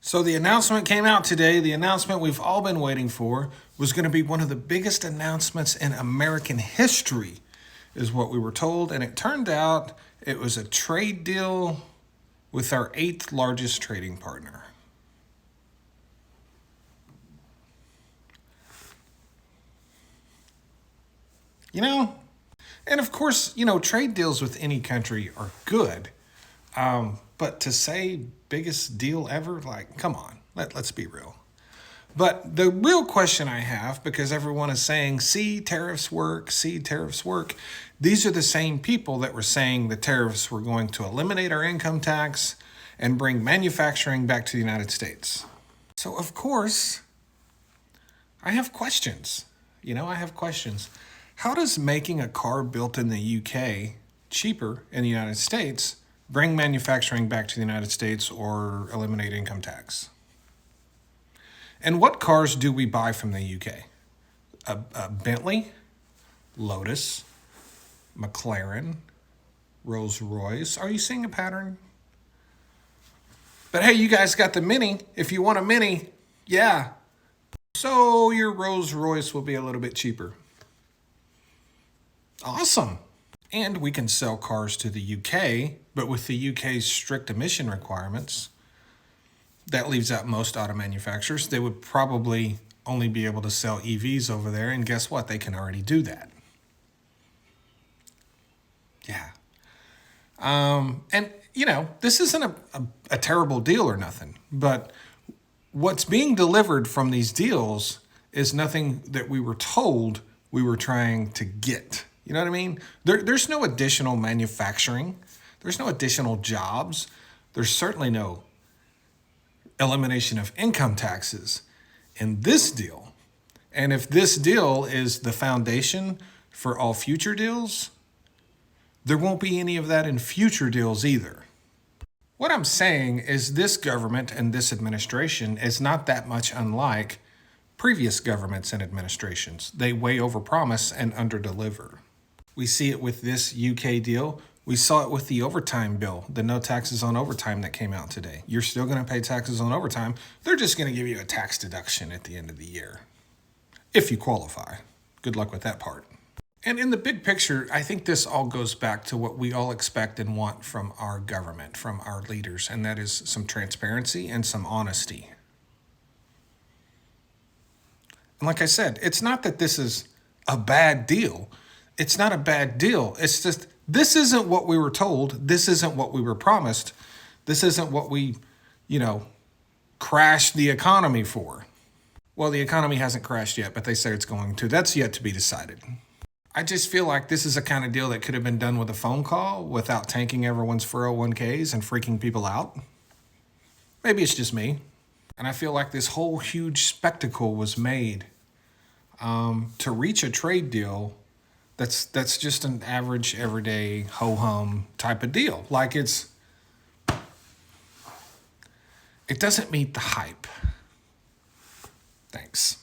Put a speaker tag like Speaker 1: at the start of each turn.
Speaker 1: So the announcement came out today. The announcement we've all been waiting for was going to be one of the biggest announcements in American history, is what we were told. And it turned out it was a trade deal with our eighth largest trading partner. You know, and of course, trade deals with any country are good. But to say biggest deal ever, like, come on, let's be real. But the real question I have, because everyone is saying, see, tariffs work, see, tariffs work. These are the same people that were saying the tariffs were going to eliminate our income tax and bring manufacturing back to the United States. So, of course, I have questions. I have questions. How does making a car built in the UK cheaper in the United States bring manufacturing back to the United States or eliminate income tax? And what cars do we buy from the UK? A Bentley, Lotus, McLaren, Rolls-Royce. Are you seeing a pattern? But hey, you guys got the Mini. If you want a Mini, yeah. So your Rolls-Royce will be a little bit cheaper. Awesome. And we can sell cars to the UK, but with the UK's strict emission requirements, that leaves out most auto manufacturers. They would probably only be able to sell EVs over there, and guess what? They can already do that. Yeah. And, this isn't a terrible deal or nothing, but what's being delivered from these deals is nothing that we were told we were trying to get. You know what I mean? There's no additional manufacturing. There's no additional jobs. There's certainly no elimination of income taxes in this deal. And if this deal is the foundation for all future deals, there won't be any of that in future deals either. What I'm saying is this government and this administration is not that much unlike previous governments and administrations. They way overpromise and underdeliver. We see it with this UK deal. We saw it with the overtime bill, the no taxes on overtime that came out today. You're still going to pay taxes on overtime. They're just going to give you a tax deduction at the end of the year, if you qualify. Good luck with that part. And in the big picture, I think this all goes back to what we all expect and want from our government, from our leaders, and that is some transparency and some honesty. And like I said, it's not that this is a bad deal. It's not a bad deal. It's just, this isn't what we were told. This isn't what we were promised. This isn't what we, crashed the economy for. Well, the economy hasn't crashed yet, but they say it's going to. That's yet to be decided. I just feel like this is a kind of deal that could have been done with a phone call without tanking everyone's 401ks and freaking people out. Maybe it's just me. And I feel like this whole huge spectacle was made to reach a trade deal that's just an average, everyday, ho-hum type of deal. Like it doesn't meet the hype. Thanks.